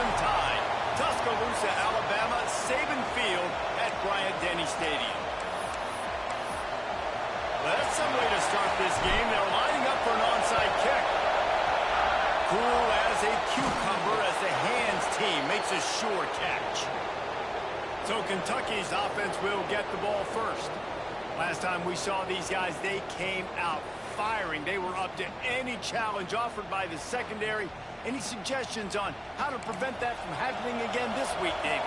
game tied. Tuscaloosa, Alabama, Saban Field at Bryant-Denny Stadium. Well, that's some way to start this game. They're lining up for an onside kick. Cool as a cucumber as the hands team makes a sure catch. So Kentucky's offense will get the ball first. Last time we saw these guys, they came out firing. They were up to any challenge offered by the secondary. Any suggestions on how to prevent that from happening again this week, David?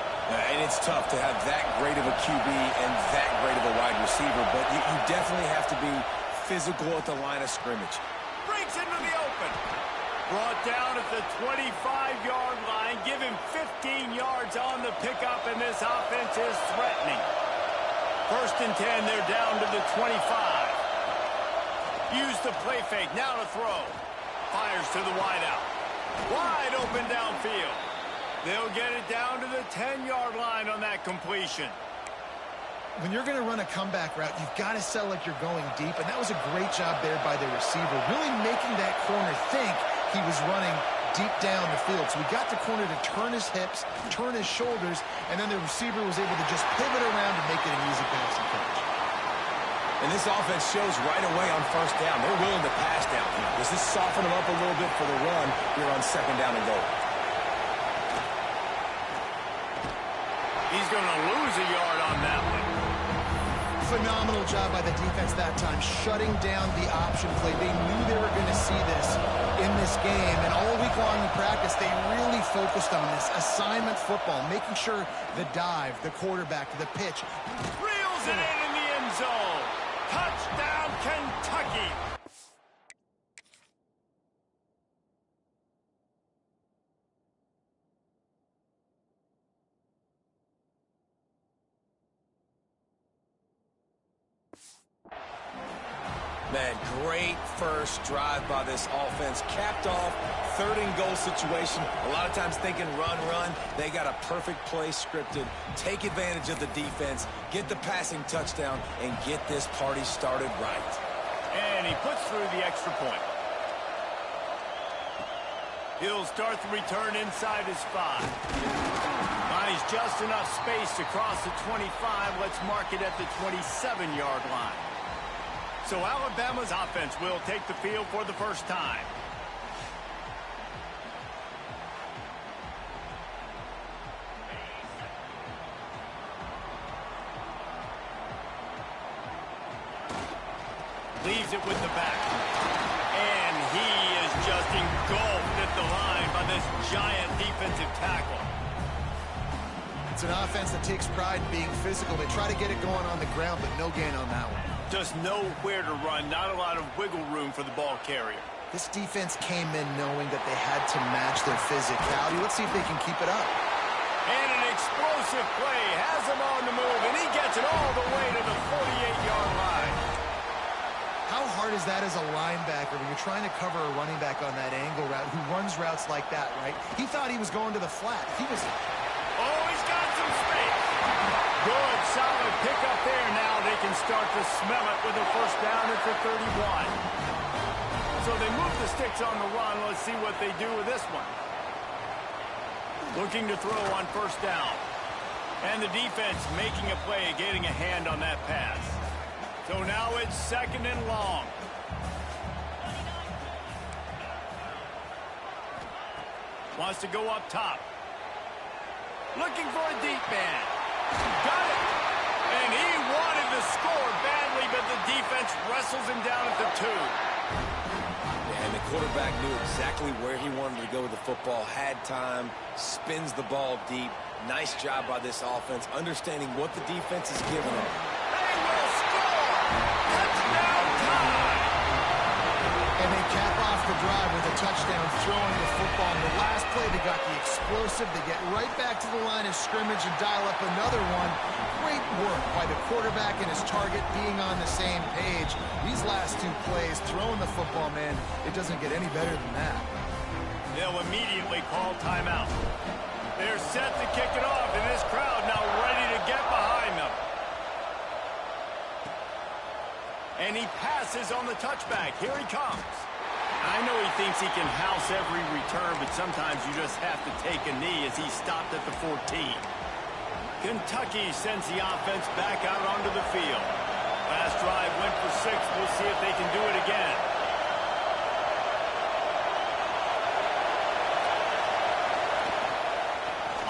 And it's tough to have that great of a QB and that great of a wide receiver, but you definitely have to be physical at the line of scrimmage. Breaks into the open. Brought down at the 25-yard line. Give him 15 yards on the pickup, and this offense is threatening. First and 10, they're down to the 25. Use the play fake, now to throw. Fires to the wideout. Wide open downfield. They'll get it down to the 10-yard line on that completion. When you're going to run a comeback route, you've got to sell like you're going deep, and that was a great job there by the receiver, really making that corner think he was running deep down the field. So we got the corner to turn his hips, turn his shoulders, and then the receiver was able to just pivot around and make it an easy passing catch. And this offense shows right away on first down. They're willing to pass down here. Does this soften them up a little bit for the run here on second down and goal? He's going to lose a yard on that one. Phenomenal job by the defense that time, shutting down the option play. They knew they were going to see this in this game, and all week long in practice, they really focused on this assignment football, making sure the dive, the quarterback, the pitch. Reels it in the end zone. Touchdown, Kentucky. Man, great first drive by this offense. Capped off, third and goal situation. A lot of times thinking run. They got a perfect play scripted. Take advantage of the defense, get the passing touchdown, and get this party started right. And he puts through the extra point. He'll start the return inside his 5. Finds just enough space to cross the 25. Let's mark it at the 27-yard line. So Alabama's offense will take the field for the first time. Leaves it with the back. And he is just engulfed at the line by this giant defensive tackle. It's an offense that takes pride in being physical. They try to get it going on the ground, but no gain on that one. Just nowhere to run, not a lot of wiggle room for the ball carrier. This defense came in knowing that they had to match their physicality. Let's see if they can keep it up. And an explosive play has him on the move, and he gets it all the way to the 48-yard line. How hard is that as a linebacker when you're trying to cover a running back on that angle route who runs routes like that, right? He thought he was going to the flat. Oh, he's got some space. Good, solid pickup there. Now they can start to smell it with a first down at the 31. So they move the sticks on the run. Let's see what they do with this one. Looking to throw on first down. And the defense making a play, getting a hand on that pass. So now it's second and long. Wants to go up top. Looking for a deep man. Got it. And he wanted to score badly, but the defense wrestles him down at the 2. And the quarterback knew exactly where he wanted to go with the football, had time, spins the ball deep. Nice job by this offense, understanding what the defense is giving them. They will score! Touchdown time! And they cap off the drive with a touchdown, throwing the football. In the last play, they got the explosive. They get right back to the line of scrimmage and dial up another one. Great work by the quarterback and his target being on the same page. These last 2 plays, throwing the football, man, it doesn't get any better than that. They'll immediately call timeout. They're set to kick it off, and this crowd now ready to get behind them. And he passes on the touchback. Here he comes. I know he thinks he can house every return, but sometimes you just have to take a knee as he stopped at the 14. Kentucky sends the offense back out onto the field. Last drive went for 6. We'll see if they can do it again.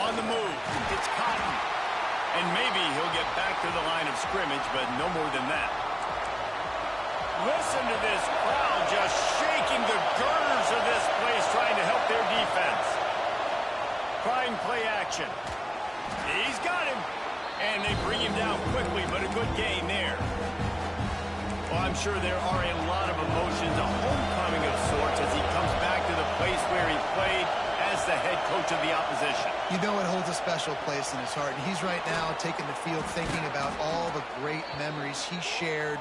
On the move, it's Cotton. And maybe he'll get back to the line of scrimmage, but no more than that. Listen to this crowd just shaking the girders of this place, trying to help their defense. Trying play action. He's got him. And they bring him down quickly, but a good gain there. Well, I'm sure there are a lot of emotions, a homecoming of sorts, as he comes back to the place where he played as the head coach of the opposition. You know it holds a special place in his heart, and he's right now taking the field thinking about all the great memories he shared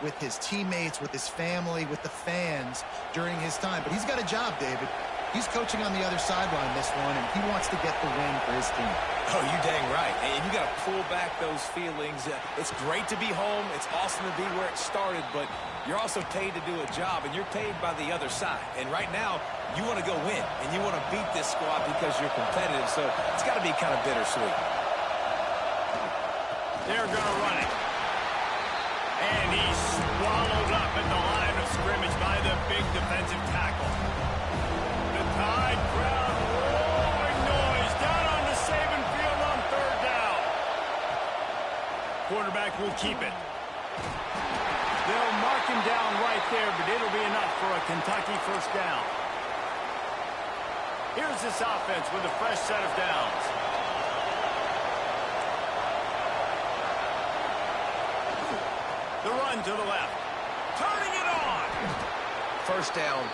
with his teammates, with his family, with the fans during his time. But he's got a job, David. He's coaching on the other sideline this one, and he wants to get the win for his team. Oh, you dang right. And you got to pull back those feelings. It's great to be home. It's awesome to be where it started, but you're also paid to do a job, and you're paid by the other side. And right now, you want to go win, and you want to beat this squad because you're competitive, so it's got to be kind of bittersweet. They're going to run it. And he's swallowed up at the line of scrimmage by the big defensive tackle. The Tide crowd roaring noise down on the Saban field on 3rd down. Quarterback will keep it. They'll mark him down right there, but it'll be enough for a Kentucky 1st down. Here's this offense with a fresh set of downs. The run to the left. Turning it on. 1st down,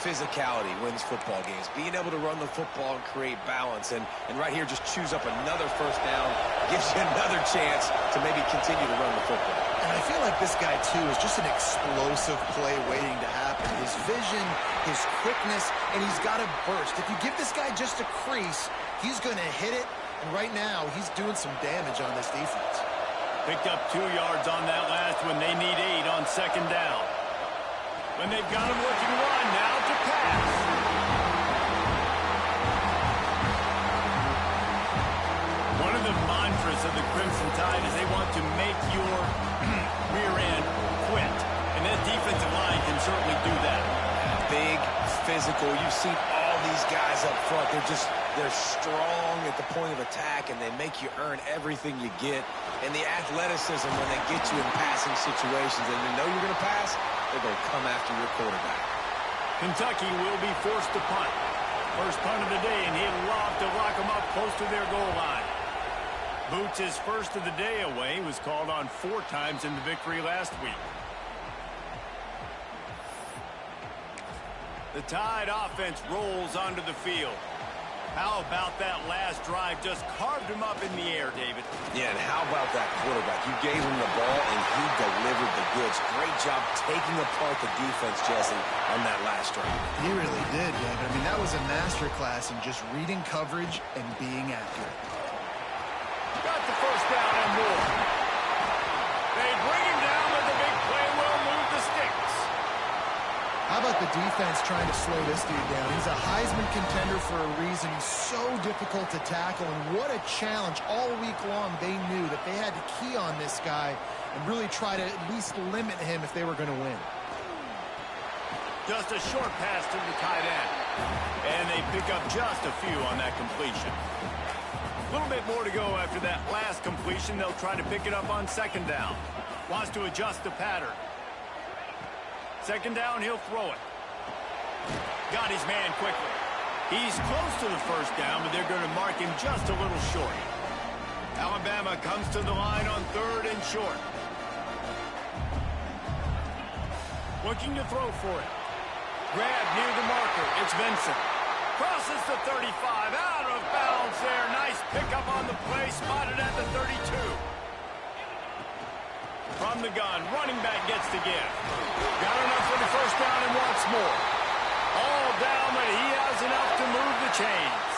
physicality wins football games. Being able to run the football and create balance. And right here, just choose up another 1st down. Gives you another chance to maybe continue to run the football. And I feel like this guy, too, is just an explosive play waiting to happen. His vision, his quickness, and he's got to burst. If you give this guy just a crease, he's going to hit it. And right now, he's doing some damage on this defense. Picked up 2 yards on that last one. They need 8 on 2nd down. When they've got him looking run, now to pass. One of the mantras of the Crimson Tide is they want to make your rear end quit. And that defensive line can certainly do that. Big, physical. You've seen all these guys up front. They're strong at the point of attack, and they make you earn everything you get. And the athleticism when they get you in passing situations and you know you're going to pass, they're going to come after your quarterback. Kentucky will be forced to punt. First punt of the day, and he'll love to lock them up close to their goal line. Boots, his first of the day away, was called on 4 times in the victory last week. The Tide offense rolls onto the field. How about that last drive? Just carved him up in the air, David. Yeah, and how about that quarterback? You gave him the ball, and he delivered the goods. Great job taking apart the defense, Jesse, on that last drive. He really did, David. I mean, that was a masterclass in just reading coverage and being accurate. Got the 1st down and more. They bring him down, but the big play will move the sticks. How about the defense trying to slow this dude down? He's a Heisman contender for a reason. He's so difficult to tackle, and what a challenge. All week long, they knew that they had to key on this guy and really try to at least limit him if they were going to win. Just a short pass to the tight end. And they pick up just a few on that completion. A little bit more to go after that last completion. They'll try to pick it up on 2nd down. Wants to adjust the pattern. 2nd down, he'll throw it. Got his man quickly. He's close to the 1st down, but they're going to mark him just a little short. Alabama comes to the line on 3rd and short. Looking to throw for it. Grab near the marker. It's Vincent. Crosses the 35. Out of bounds there. Nice pickup on the play. Spotted at the 32. From the gun, running back gets to give. Got enough for the 1st down and wants more. All down, but he has enough to move the chains.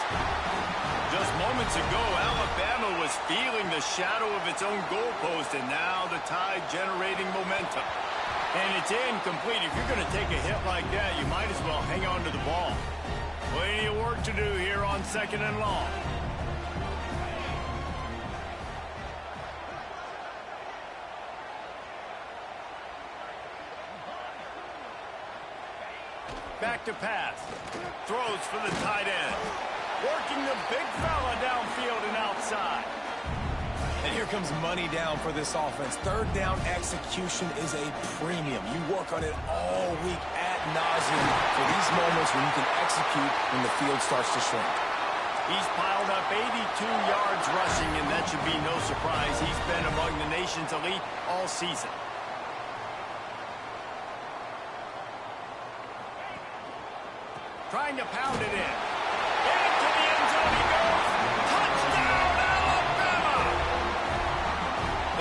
Just moments ago, Alabama was feeling the shadow of its own goalpost, and now the Tide generating momentum. And it's incomplete. If you're going to take a hit like that, you might as well hang on to the ball. Plenty of work to do here on 2nd and long. Back to pass. Throws for the tight end. Working the big fella downfield and outside. And here comes money down for this offense. 3rd down execution is a premium. You work on it all week ad nauseum for these moments when you can execute when the field starts to shrink. He's piled up 82 yards rushing, and that should be no surprise. He's been among the nation's elite all season. Trying to pound it in. Into the end zone he goes. Touchdown, Alabama!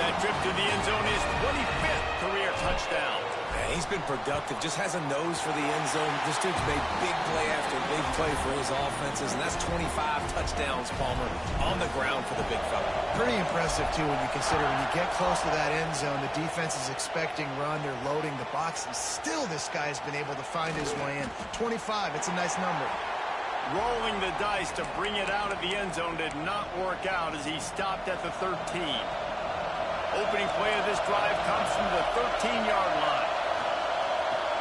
That trip to the end zone is 25th career touchdown. Man, he's been productive. Just has a nose for the end zone. This dude's made big play after big play for his offenses, and that's 25 touchdowns, Palmer, on the ground for the big fella. Pretty impressive, too, when you consider when you get close to that end zone, the defense is expecting run, they're loading the box, and still this guy's been able to find his way in. 25, it's a nice number. Rolling the dice to bring it out of the end zone did not work out as he stopped at the 13. Opening play of this drive comes from the 13-yard line.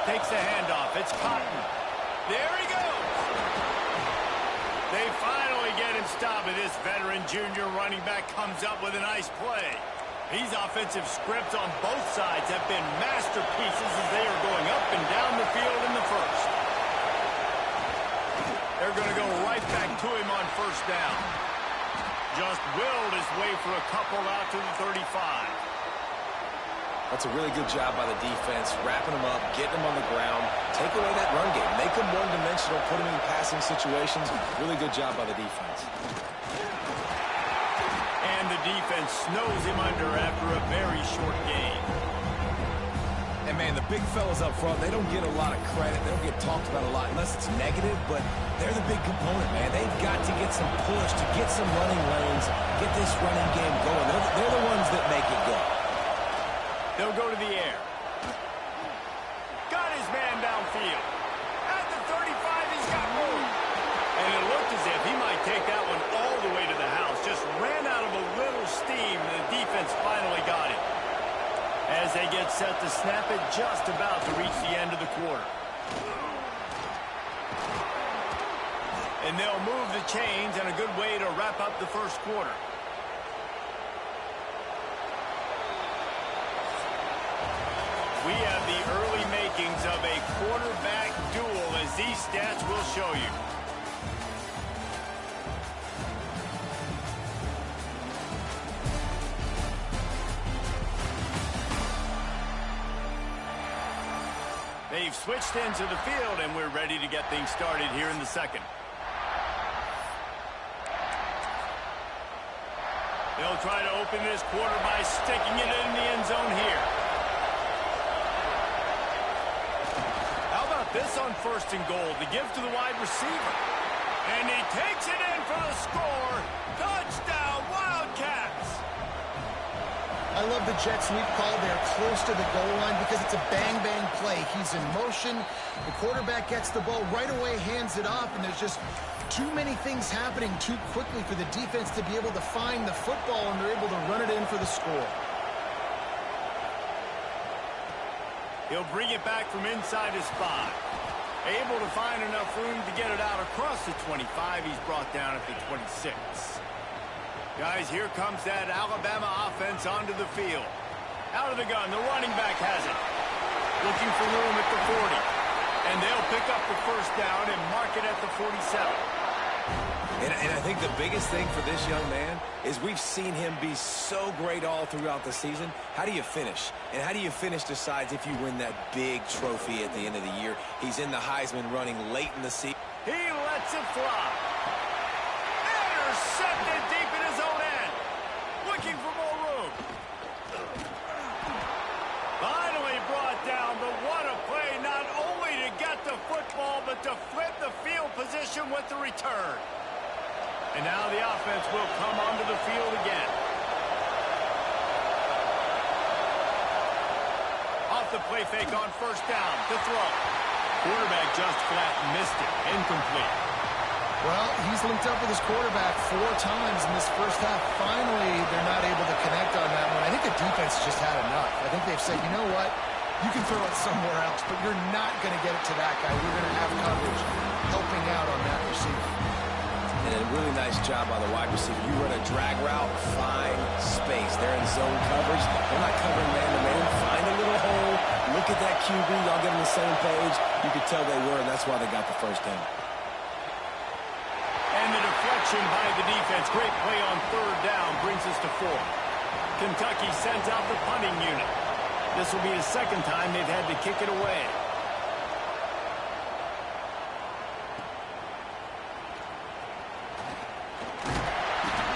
Takes the handoff. It's Cotton. There he goes. They finally get him stopped, and this veteran junior running back comes up with a nice play. These offensive scripts on both sides have been masterpieces as they are going up and down the field in the first. They're going to go right back to him on 1st down. Just willed his way for a couple out to the 35. That's a really good job by the defense, wrapping them up, getting them on the ground, take away that run game, make them one-dimensional, put them in passing situations. Really good job by the defense. And the defense snows him under after a very short game. And, man, the big fellas up front, they don't get a lot of credit. They don't get talked about a lot unless it's negative, but they're the big component, man. They've got to get some push, to get some running lanes, get this running game going. They're the ones that make it go. They'll go to the air. Got his man downfield. At the 35, he's got room. And it looked as if he might take that one all the way to the house. Just ran out of a little steam, and the defense finally got him. As they get set to snap it, just about to reach the end of the quarter. And they'll move the chains, and a good way to wrap up the first quarter. We have the early makings of a quarterback duel, as these stats will show you. They've switched into the field, and we're ready to get things started here in the second. They'll try to open this quarter by sticking it in the end zone here. How about this on 1st and goal? The give to the wide receiver. And he takes it in for the score. Touchdown, Wildcats! I love the jet sweep call. They're close to the goal line because it's a bang-bang play. He's in motion. The quarterback gets the ball right away, hands it off, and there's just too many things happening too quickly for the defense to be able to find the football, and they're able to run it in for the score. He'll bring it back from inside his 5. Able to find enough room to get it out across the 25. He's brought down at the 26. Guys, here comes that Alabama offense onto the field. Out of the gun, the running back has it. Looking for room at the 40. And they'll pick up the 1st down and mark it at the 47. And I think the biggest thing for this young man is we've seen him be so great all throughout the season. How do you finish? And how do you finish decides if you win that big trophy at the end of the year. He's in the Heisman running late in the season. He lets it fly. Intercepted deep in his own end. Looking for more room. Finally brought down, but what a play. Not only to get the football, but to flip the field position with the return. And now the offense will come onto the field again. Off the play play fake on first down to throw. Quarterback just flat missed it. Incomplete. Well, he's linked up with his quarterback 4 times in this first half. Finally, they're not able to connect on that one. I think the defense just had enough. I think they've said, you know what? You can throw it somewhere else, but you're not going to get it to that guy. We're going to have coverage helping out on that receiver. And a really nice job by the wide receiver. You run a drag route, find space. They're in zone coverage. They're not covering man-to-man. Find a little hole. Look at that QB. Y'all get on the same page. You could tell they were, and that's why they got the first down. And the deflection by the defense. Great play on third down brings us to 4. Kentucky sends out the punting unit. This will be the second time they've had to kick it away.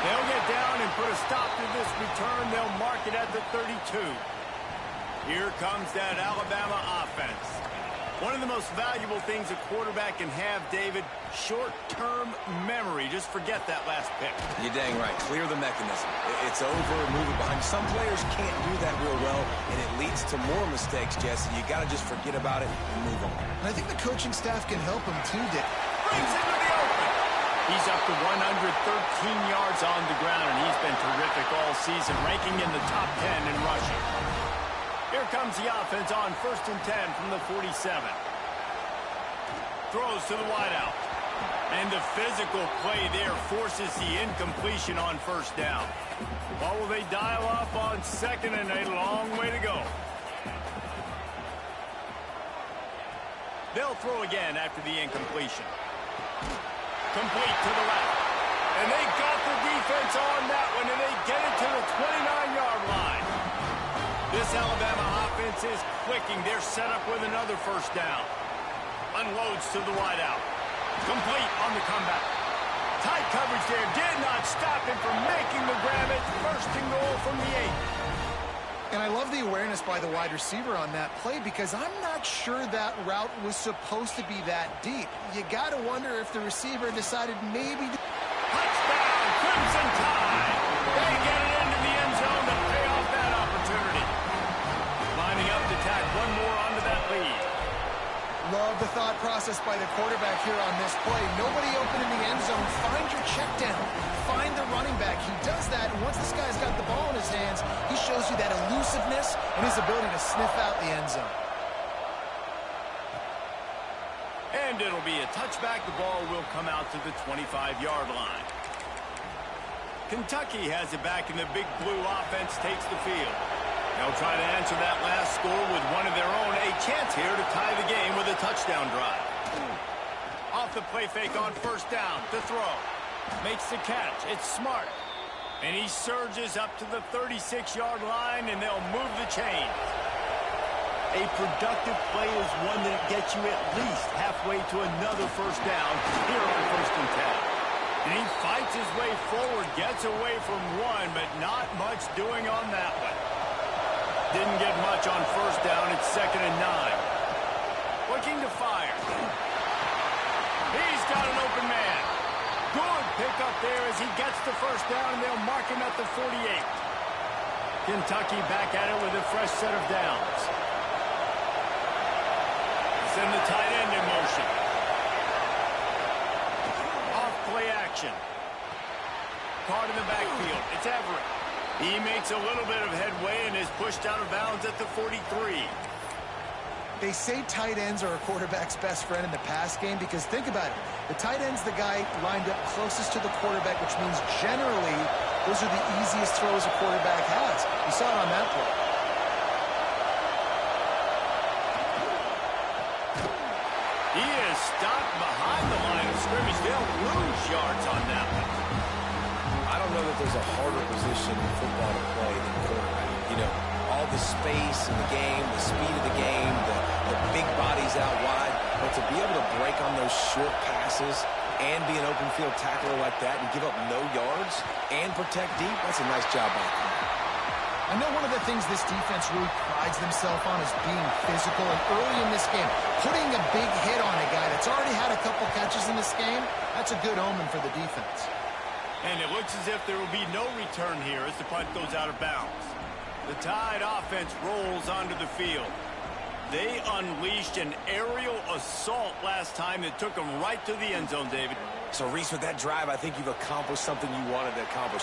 They'll get down and put a stop to this return. They'll mark it at the 32. Here comes that Alabama offense. One of the most valuable things a quarterback can have, David, short-term memory. Just forget that last pick. You're dang right. Clear the mechanism. It's over, move it behind. Some players can't do that real well, and it leads to more mistakes, Jesse. You got to just forget about it and move on. And I think the coaching staff can help him too, Dick. Brings into the open. He's up to 113 yards on the ground, and he's been terrific all season, ranking in the top 10 in rushing. Here comes the offense on 1st and 10 from the 47. Throws to the wideout. And the physical play there forces the incompletion on first down. What will they dial up on 2nd and a long way to go? They'll throw again after the incompletion. Complete to the left. And they got the defense on that one, and they get it to the 29-yard line. This Alabama offense is clicking. They're set up with another first down. Unloads to the wideout. Complete on the comeback. Tight coverage there. Did not stop him from making the grab. It's 1st and goal from the 8. And I love the awareness by the wide receiver on that play because I'm not sure that route was supposed to be that deep. You got to wonder if the receiver decided maybe to... Touchdown, Crimson Tide. They get it into the end zone to pay off that opportunity. Lining up to tack one more onto that lead. Love the thought process by the quarterback here on this play. Nobody open in the end zone. Find your check down. Find the running back. He does that, and once this guy's got the ball in his hands, he shows you that elusiveness and his ability to sniff out the end zone. And it'll be a touchback. The ball will come out to the 25-yard line. Kentucky has it back, and the big blue offense takes the field. They'll try to answer that last score with one of their own. A chance here to tie the game with a touchdown drive. Off the play fake on first down to throw. Makes the catch. It's smart. And he surges up to the 36-yard line, and they'll move the chains. A productive play is one that gets you at least halfway to another first down here on 1st and 10. And he fights his way forward, gets away from one, but not much doing on that one. Didn't get much on first down. It's 2nd and 9. Looking to fire. He's got an open man. Good pickup there as he gets the first down, and they'll mark him at the 48. Kentucky back at it with a fresh set of downs. Send the tight end in motion. Off play action. Caught in the backfield. It's Everett. He makes a little bit of headway and is pushed out of bounds at the 43. They say tight ends are a quarterback's best friend in the pass game because think about it. The tight end's the guy lined up closest to the quarterback, which means generally those are the easiest throws a quarterback has. You saw it on that play. He is stopped behind the line of scrimmage. They'll lose yards on that one. I don't know that there's a harder position in football to play than quarterback. You know, all the space in the game, the speed of the game, the big bodies out wide. But to be able to break on those short passes and be an open field tackler like that and give up no yards and protect deep, that's a nice job by him. I know one of the things this defense really prides themselves on is being physical, and early in this game, putting a big hit on a guy that's already had a couple catches in this game, that's a good omen for the defense. And it looks as if there will be no return here as the punt goes out of bounds. The Tide offense rolls onto the field. They unleashed an aerial assault last time that took them right to the end zone, David. So, Reese, with that drive, I think you've accomplished something you wanted to accomplish.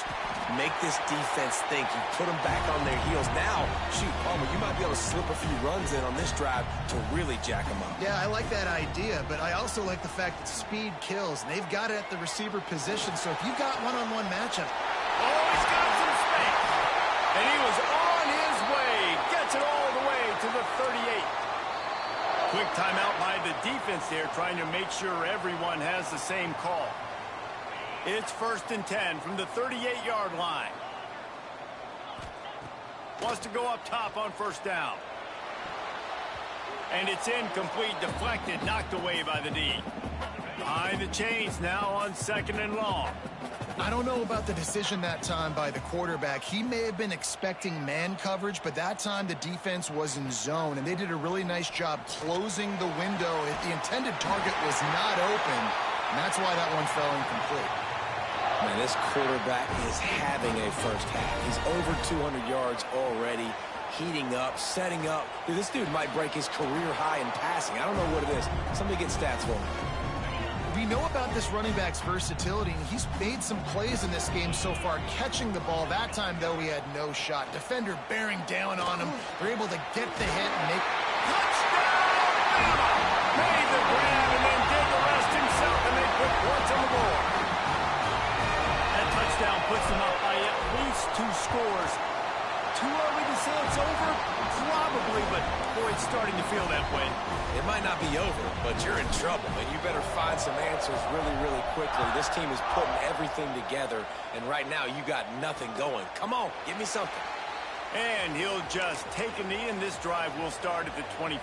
Make this defense think. You put them back on their heels. Now, shoot, Palmer, you might be able to slip a few runs in on this drive to really jack them up. Yeah, I like that idea, but I also like the fact that speed kills. And they've got it at the receiver position, so if you've got one-on-one matchup. Oh, he's got some space. And he was on his way. Gets it all the way to the 38. Quick timeout by the defense there, trying to make sure everyone has the same call. It's 1st and 10 from the 38-yard line. Wants to go up top on 1st down. And it's incomplete, deflected, knocked away by the D. Behind the chains now on 2nd and long. I don't know about the decision that time by the quarterback. He may have been expecting man coverage, but that time the defense was in zone, and they did a really nice job closing the window. The intended target was not open, and that's why that one fell incomplete. Man, this quarterback is having a first half. He's over 200 yards already, heating up, setting up. Dude, this dude might break his career high in passing. I don't know what it is. Somebody get stats for me. We know about this running back's versatility, and he's made some plays in this game so far, catching the ball. That time, though, he had no shot. Defender bearing down on him. They're able to get the hit and make... Touchdown! Bama! Made the grab and then did the rest himself, and they put points on the board. That touchdown puts them up by at least 2 scores. Too early to say it's over? Probably, but boy, it's starting to feel that way. It might not be over, but you're in trouble, and you better find some answers really, really quickly. This team is putting everything together, and right now you got nothing going. Come on, give me something. And he'll just take a knee, and this drive will start at the 25.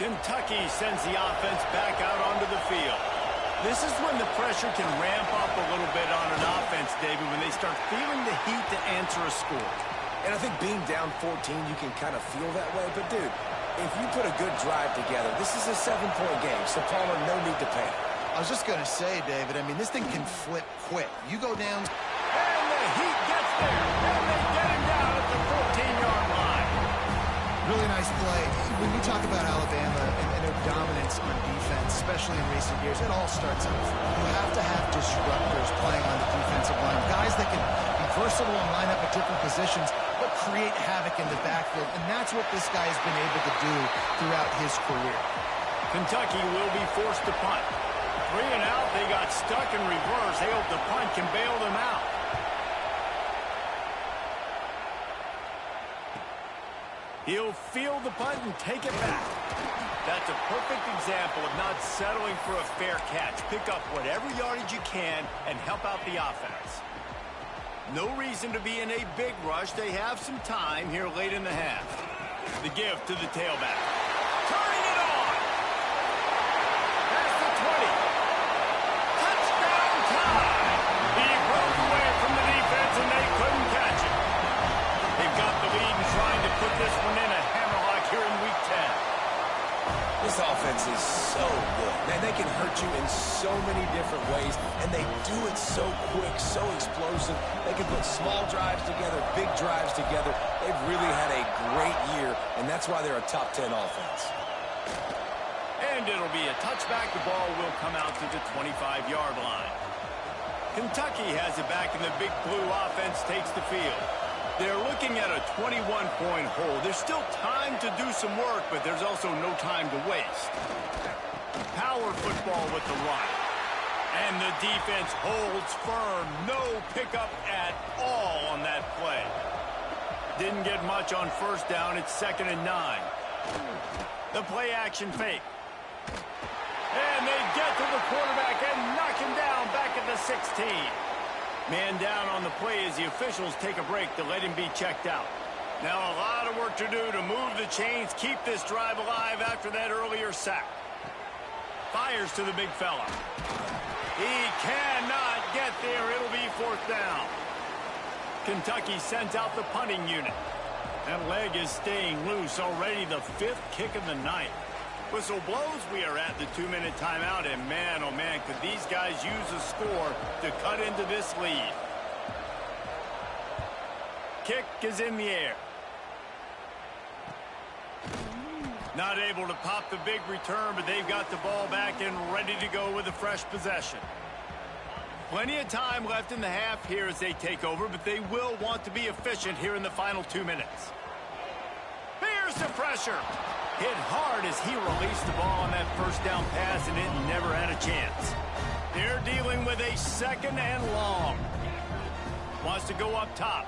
Kentucky sends the offense back out onto the field. This is when the pressure can ramp up a little bit on an offense, David, when they start feeling the heat to answer a score. And I think being down 14, you can kind of feel that way. But, dude, if you put a good drive together, this is a 7-point game, so Palmer, no need to panic. I was just going to say, David, I mean, this thing can flip quick. You go down... And the heat gets there, and they get him down at the 14-yard line. Really nice play. When you talk about Alabama and their dominance on defense, especially in recent years, it all starts up front. You have to have disruptors playing on the defensive line, guys that can be versatile and line up at different positions, but create havoc in the backfield, and that's what this guy has been able to do throughout his career. Kentucky will be forced to punt. 3 and out, they got stuck in reverse. They hope the punt can bail them out. He'll field the punt and take it back. That's a perfect example of not settling for a fair catch. Pick up whatever yardage you can and help out the offense. No reason to be in a big rush. They have some time here late in the half. The give to the tailback. Turning it on. That's the 20. Touchdown time. He broke away from the defense and they couldn't catch it. They've got the lead and trying to put this one in a hammerlock here in week 10. This offense is so good. Man, they can hurt you in so many different ways, and they do it so quick, so explosive. They can put small drives together, big drives together. They've really had a great year, and that's why they're a top 10 offense. And it'll be a touchback. The ball will come out to the 25-yard line. Kentucky has it back, and the big blue offense takes the field. They're looking at a 21-point hole. There's still time to do some work, but there's also no time to waste. Power football with the run. And the defense holds firm. No pickup at all on that play. Didn't get much on 1st down. It's 2nd and 9. The play action fake. And they get to the quarterback and knock him down back at the 16. Man down on the play as the officials take a break to let him be checked out. Now a lot of work to do to move the chains, keep this drive alive after that earlier sack. Fires to the big fella. He cannot get there. It'll be 4th down. Kentucky sends out the punting unit. That leg is staying loose. Already the 5th kick of the night. Whistle blows, we are at the 2-minute timeout, and man, oh man, could these guys use a score to cut into this lead. Kick is in the air. Not able to pop the big return, but they've got the ball back and ready to go with a fresh possession. Plenty of time left in the half here as they take over, but they will want to be efficient here in the final 2 minutes. Here's the pressure. Hit hard as he released the ball on that first down pass, and it never had a chance. They're dealing with a 2nd and long. Wants to go up top.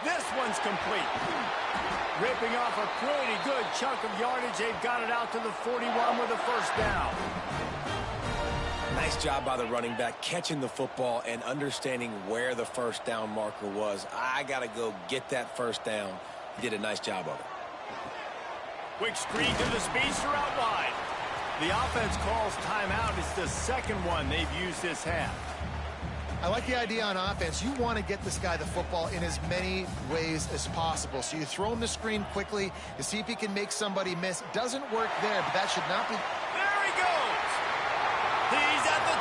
This one's complete. Ripping off a pretty good chunk of yardage. They've got it out to the 41 with a first down. Nice job by the running back catching the football and understanding where the first down marker was. I got to go get that first down. He did a nice job of it. Quick screen to the speedster out wide. The offense calls timeout. It's the 2nd one they've used this half. I like the idea on offense. You want to get this guy the football in as many ways as possible. So you throw him the screen quickly to see if he can make somebody miss. Doesn't work there, but that should not be. There he goes. He's at the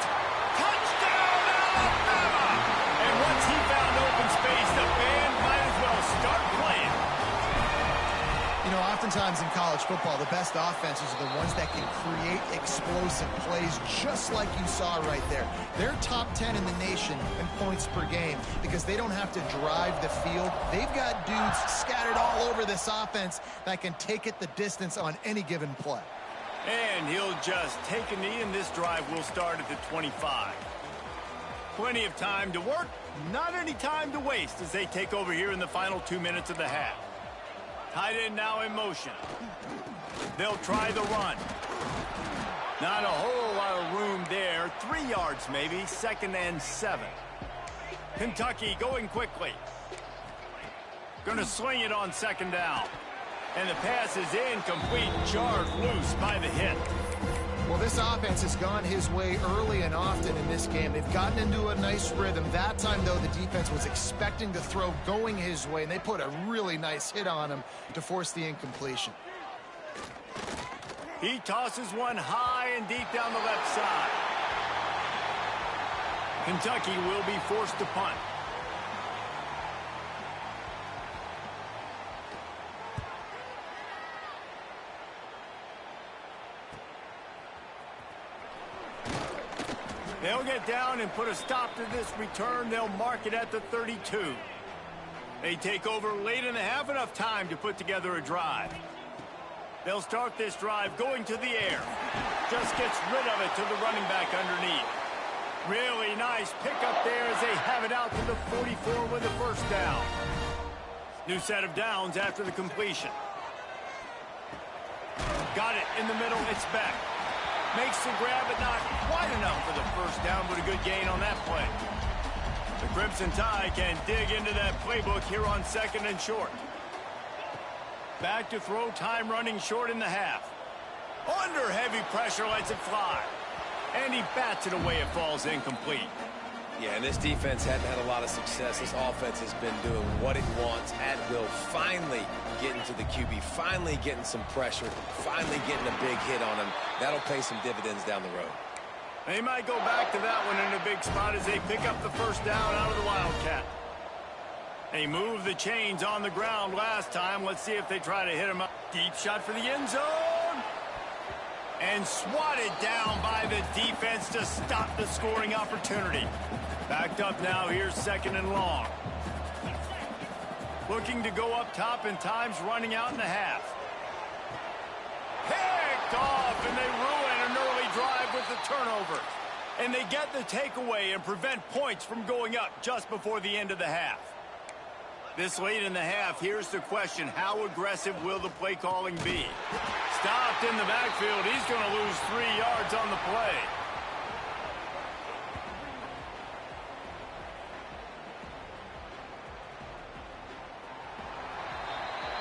touchdown, Alabama. And once he found open space, the band might as well start playing. You know, oftentimes in college football, the best offenses are the ones that can create explosive plays, just like you saw right there. They're top 10 in the nation in points per game because they don't have to drive the field. They've got dudes scattered all over this offense that can take it the distance on any given play. And he'll just take a knee, and this drive will start at the 25. Plenty of time to work, not any time to waste as they take over here in the final 2 minutes of the half. Tight end now in motion. They'll try the run. Not a whole lot of room there. 3 yards maybe, 2nd and 7. Kentucky going quickly. Going to sling it on 2nd down. And the pass is incomplete, jarred loose by the hit. Well, this offense has gone his way early and often in this game. They've gotten into a nice rhythm. That time, though, the defense was expecting the throw going his way, and they put a really nice hit on him to force the incompletion. He tosses one high and deep down the left side. Kentucky will be forced to punt. They'll get down and put a stop to this return. They'll mark it at the 32. They take over late in the half, enough time to put together a drive. They'll start this drive going to the air. Just gets rid of it to the running back underneath. Really nice pickup there as they have it out to the 44 with a first down. New set of downs after the completion. Got it in the middle. It's back. Makes the grab, but not quite enough for the first down, but a good gain on that play. The Crimson Tide can dig into that playbook here on 2nd and short. Back to throw, time running short in the half. Under heavy pressure, lets it fly. And he bats it away, it falls incomplete. Yeah, and this defense hadn't had a lot of success. This offense has been doing what it wants at will. Finally getting to the QB, finally getting some pressure, finally getting a big hit on him. That'll pay some dividends down the road. They might go back to that one in a big spot as they pick up the first down out of the Wildcat. They moved the chains on the ground last time. Let's see if they try to hit him up. Deep shot for the end zone. And swatted down by the defense to stop the scoring opportunity. Backed up now, here's 2nd and long. Looking to go up top, and time's running out in the half. Picked off, and they ruin an early drive with the turnover. And they get the takeaway and prevent points from going up just before the end of the half. This late in the half, here's the question. How aggressive will the play calling be? Stopped in the backfield. He's going to lose 3 yards on the play.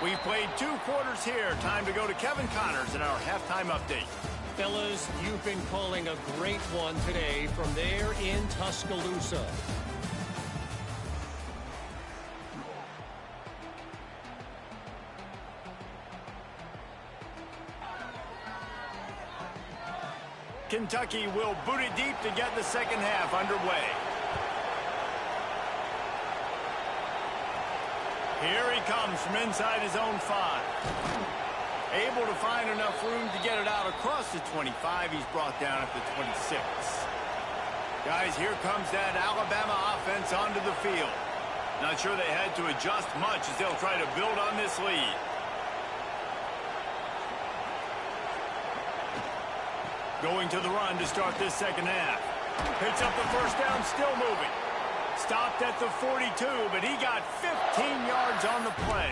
We've played 2 quarters here. Time to go to Kevin Connors in our halftime update. Fellas, you've been calling a great one today from there in Tuscaloosa. Kentucky will boot it deep to get the second half underway. Here he comes from inside his own 5. Able to find enough room to get it out across the 25. He's brought down at the 26. Guys, here comes that Alabama offense onto the field. Not sure they had to adjust much as they'll try to build on this lead. Going to the run to start this second half. Picks up the first down, still moving. Stopped at the 42, but he got 15 yards on the play.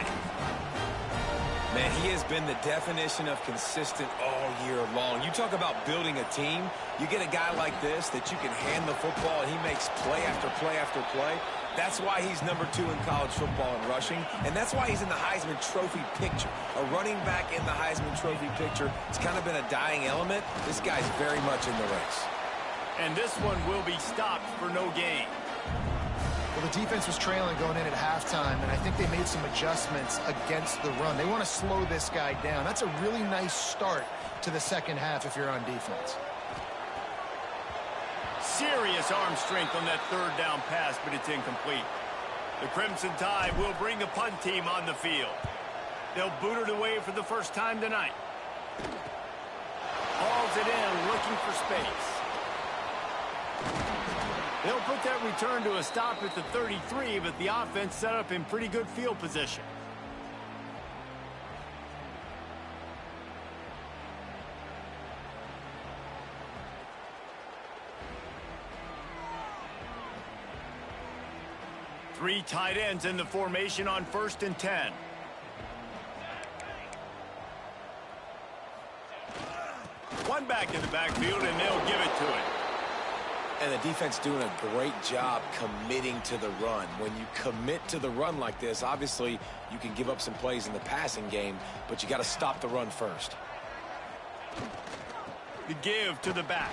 Man, he has been the definition of consistent all year long. You talk about building a team, you get a guy like this that you can hand the football and he makes play after play after play. That's why he's number 2 in college football in rushing, and that's why he's in the Heisman Trophy picture. A running back in the Heisman Trophy picture. It's kind of been a dying element. This guy's very much in the race. And this one will be stopped for no gain. Well, the defense was trailing going in at halftime, and I think they made some adjustments against the run. They want to slow this guy down. That's a really nice start to the second half if you're on defense. Serious arm strength on that third down pass, but it's incomplete. The Crimson Tide will bring the punt team on the field. They'll boot it away for the first time tonight. Hauls it in, looking for space. They'll put that return to a stop at the 33, but the offense set up in pretty good field position. Three tight ends in the formation on 1st and 10. One back in the backfield, and they'll give it to it. And the defense doing a great job committing to the run. When you commit to the run like this, obviously you can give up some plays in the passing game, but you got to stop the run first. The give to the back.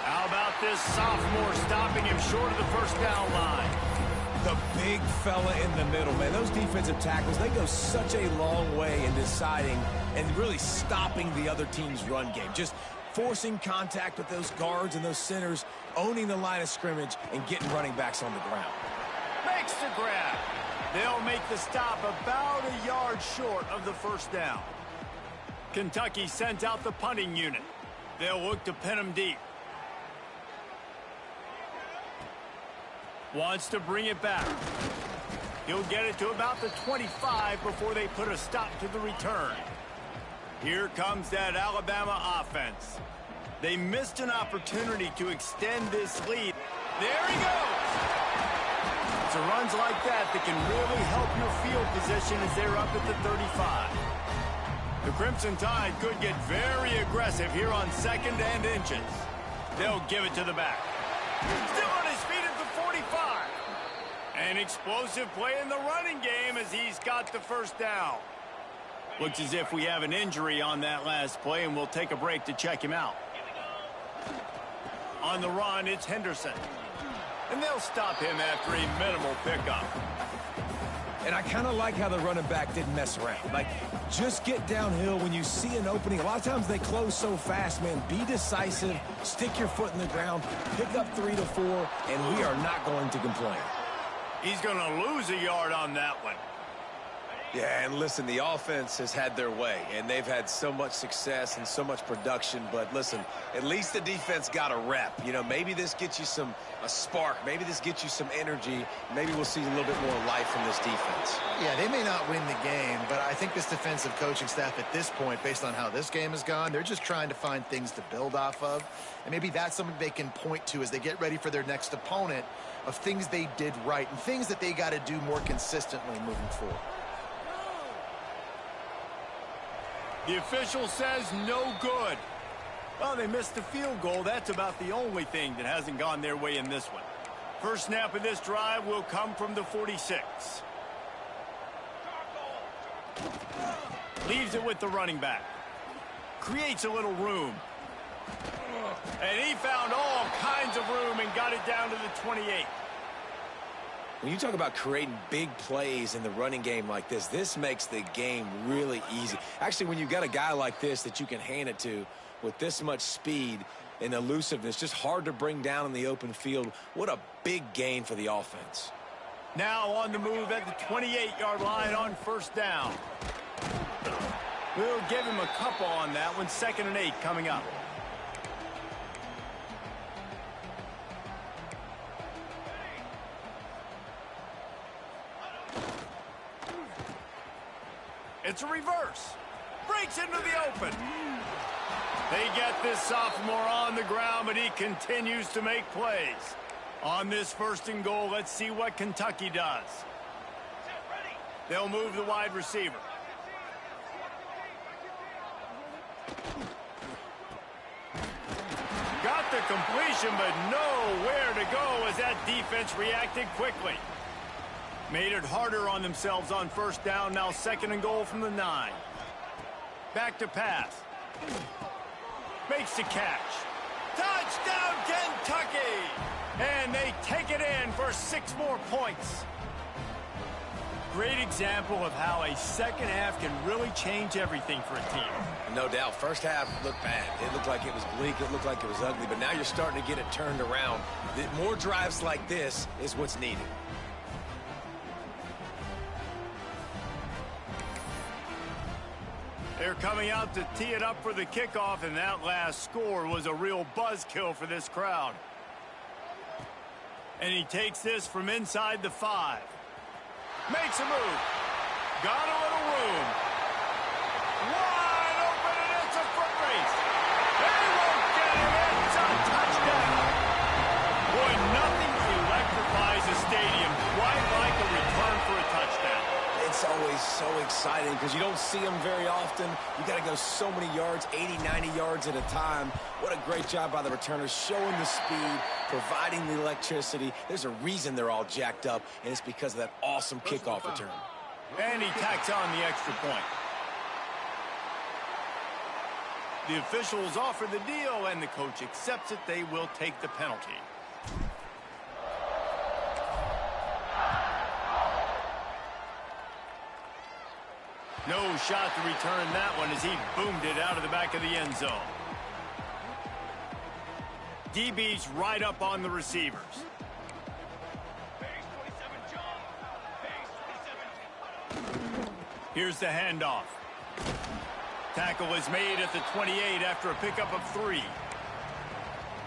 How about this sophomore stopping him short of the first down line? The big fella in the middle, man. Those defensive tackles, they go such a long way in deciding and really stopping the other team's run game. Just forcing contact with those guards and those centers, owning the line of scrimmage, and getting running backs on the ground. Makes the grab. They'll make the stop about a yard short of the first down. Kentucky sent out the punting unit. They'll look to pin him deep. Wants to bring it back. He'll get it to about the 25 before they put a stop to the return. Here comes that Alabama offense. They missed an opportunity to extend this lead. There he goes! It's runs like that can really help your field position as they're up at the 35. The Crimson Tide could get very aggressive here on 2nd and inches. They'll give it to the back. Still on his feet at the 45. An explosive play in the running game as he's got the first down. Looks as if we have an injury on that last play, and we'll take a break to check him out. On the run, it's Henderson. And they'll stop him after a minimal pickup. And I kind of like how the running back didn't mess around. Like, just get downhill when you see an opening. A lot of times they close so fast, man. Be decisive, stick your foot in the ground, pick up 3 to 4, and we are not going to complain. He's going to lose a yard on that one. Yeah, and listen, the offense has had their way, and they've had so much success and so much production. But listen, at least the defense got a rep. You know, maybe this gets you a spark. Maybe this gets you some energy. Maybe we'll see a little bit more life from this defense. Yeah, they may not win the game, but I think this defensive coaching staff at this point, based on how this game has gone, they're just trying to find things to build off of. And maybe that's something they can point to as they get ready for their next opponent, of things they did right and things that they got to do more consistently moving forward. The official says no good. Well, they missed the field goal. That's about the only thing that hasn't gone their way in this one. First snap of this drive will come from the 46. Leaves it with the running back. Creates a little room. And he found all kinds of room and got it down to the 28. When you talk about creating big plays in the running game like this makes the game really easy. Actually, when you've got a guy like this that you can hand it to with this much speed and elusiveness, just hard to bring down in the open field, what a big gain for the offense. Now on the move at the 28-yard line on first down. We'll give him a couple on that one. 2nd and 8 coming up. It's a reverse. Breaks into the open. They get this sophomore on the ground, but he continues to make plays. On this 1st and goal, let's see what Kentucky does. They'll move the wide receiver. Got the completion, but nowhere to go as that defense reacted quickly. Made it harder on themselves on 1st down. Now 2nd and goal from the 9. Back to pass. Makes the catch. Touchdown, Kentucky! And they take it in for 6 more points. Great example of how a second half can really change everything for a team. No doubt. 1st half looked bad. It looked like it was bleak. It looked like it was ugly. But now you're starting to get it turned around. More drives like this is what's needed. They're coming out to tee it up for the kickoff, and that last score was a real buzzkill for this crowd. And he takes this from inside the 5. Makes a move. Got a little room. Wide open, and it's a foot race. They won't get it. It's a touchdown. Boy, nothing electrifies a stadium quite like a return for a touchdown. It's always so exciting because you don't see them very often. You got to go so many yards, 80, 90 yards at a time. What a great job by the returners, showing the speed, providing the electricity. There's a reason they're all jacked up, and it's because of that awesome kickoff return. And he tacks on the extra point. The officials offer the deal, and the coach accepts it. They will take the penalty. No shot to return that one as he boomed it out of the back of the end zone. DB's right up on the receivers. Here's the handoff. Tackle is made at the 28 after a pickup of 3.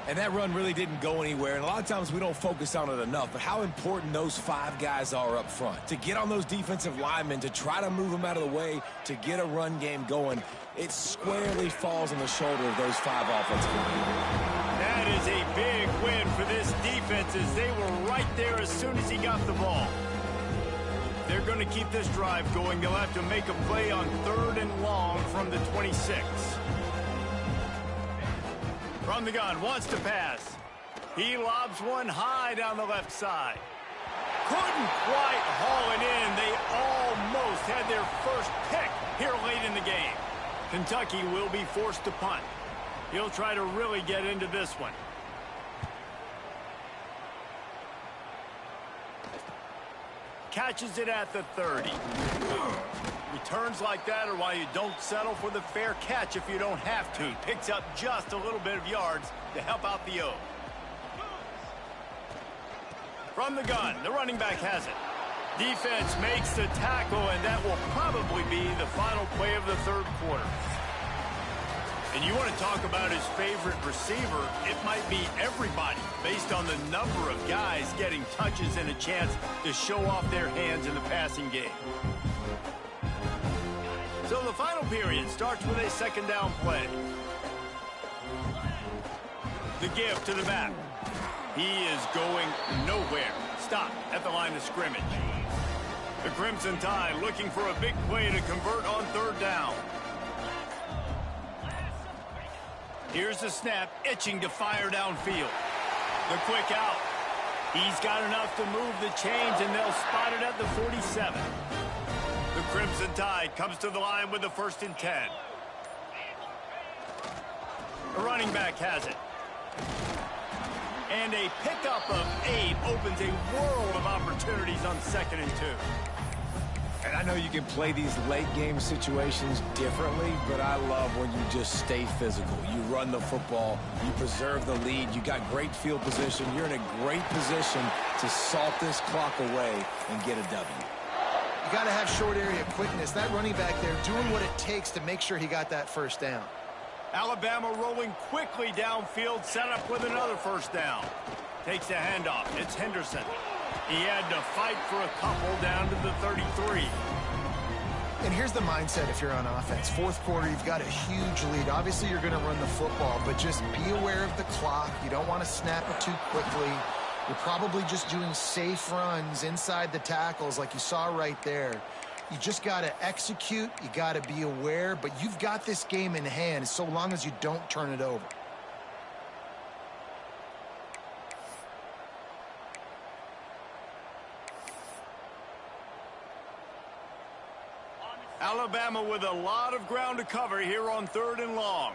And that run really didn't go anywhere, and a lot of times we don't focus on it enough, but how important those 5 guys are up front. To get on those defensive linemen, to try to move them out of the way, to get a run game going, it squarely falls on the shoulder of those 5 offensive linemen. That is a big win for this defense as they were right there as soon as he got the ball. They're going to keep this drive going. They'll have to make a play on 3rd and long from the 26. From the gun, wants to pass. He lobs one high down the left side. Couldn't quite haul it in. They almost had their first pick here late in the game. Kentucky will be forced to punt. He'll try to really get into this one. Catches it at the 30. Returns like that are why you don't settle for the fair catch if you don't have to. Picks up just a little bit of yards to help out the O. From the gun, the running back has it. Defense makes the tackle, and that will probably be the final play of the 3rd quarter. And you want to talk about his favorite receiver, it might be everybody based on the number of guys getting touches and a chance to show off their hands in the passing game. So the final period starts with a 2nd down play. The give to the back. He is going nowhere. Stop at the line of scrimmage. The Crimson Tide looking for a big play to convert on 3rd down. Here's the snap, itching to fire downfield. The quick out. He's got enough to move the chains, and they'll spot it at the 47. The Crimson Tide comes to the line with the 1st and 10. The running back has it. And a pickup of 8 opens a world of opportunities on 2nd and 2. And I know you can play these late game situations differently, but I love when you just stay physical. You run the football, you preserve the lead, you got great field position, you're in a great position to salt this clock away and get a W. You got to have short area quickness. That running back there doing what it takes to make sure he got that first down. Alabama rolling quickly downfield, set up with another first down. Takes the handoff. It's Henderson. He had to fight for a couple down to the 33. And here's the mindset if you're on offense. Fourth quarter, you've got a huge lead. Obviously, you're going to run the football, but just be aware of the clock. You don't want to snap it too quickly. You're probably just doing safe runs inside the tackles like you saw right there. You just got to execute. You got to be aware, but you've got this game in hand so long as you don't turn it over. Alabama with a lot of ground to cover here on 3rd and long.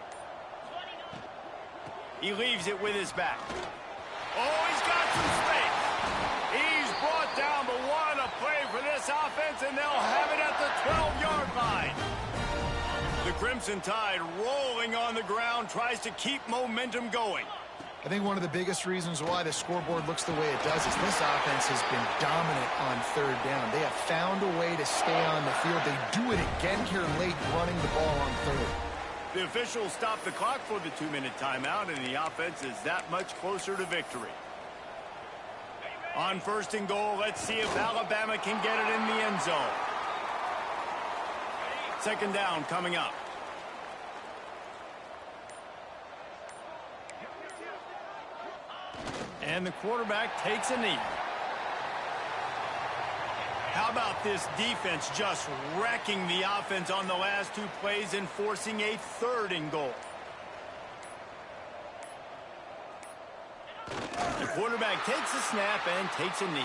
He leaves it with his back. Oh, he's got some space. He's brought down, but what a play for this offense, and they'll have it at the 12-yard line. The Crimson Tide rolling on the ground, tries to keep momentum going. I think one of the biggest reasons why the scoreboard looks the way it does is this offense has been dominant on 3rd down. They have found a way to stay on the field. They do it again here late, running the ball on 3rd. The officials stop the clock for the 2-minute timeout, and the offense is that much closer to victory. On 1st and goal, let's see if Alabama can get it in the end zone. 2nd down coming up. And the quarterback takes a knee. How about this defense just wrecking the offense on the last 2 plays and forcing a 3rd and goal? The quarterback takes a snap and takes a knee.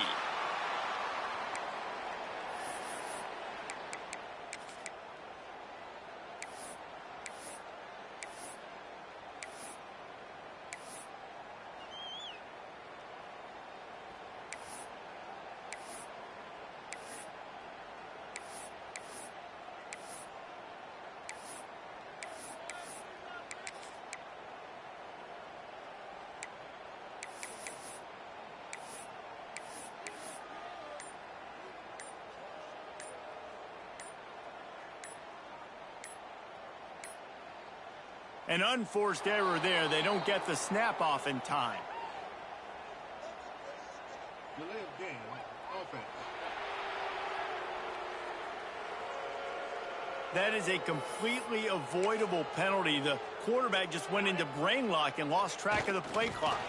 An unforced error there. They don't get the snap off in time. Delay of game, offense. That is a completely avoidable penalty. The quarterback just went into brain lock and lost track of the play clock.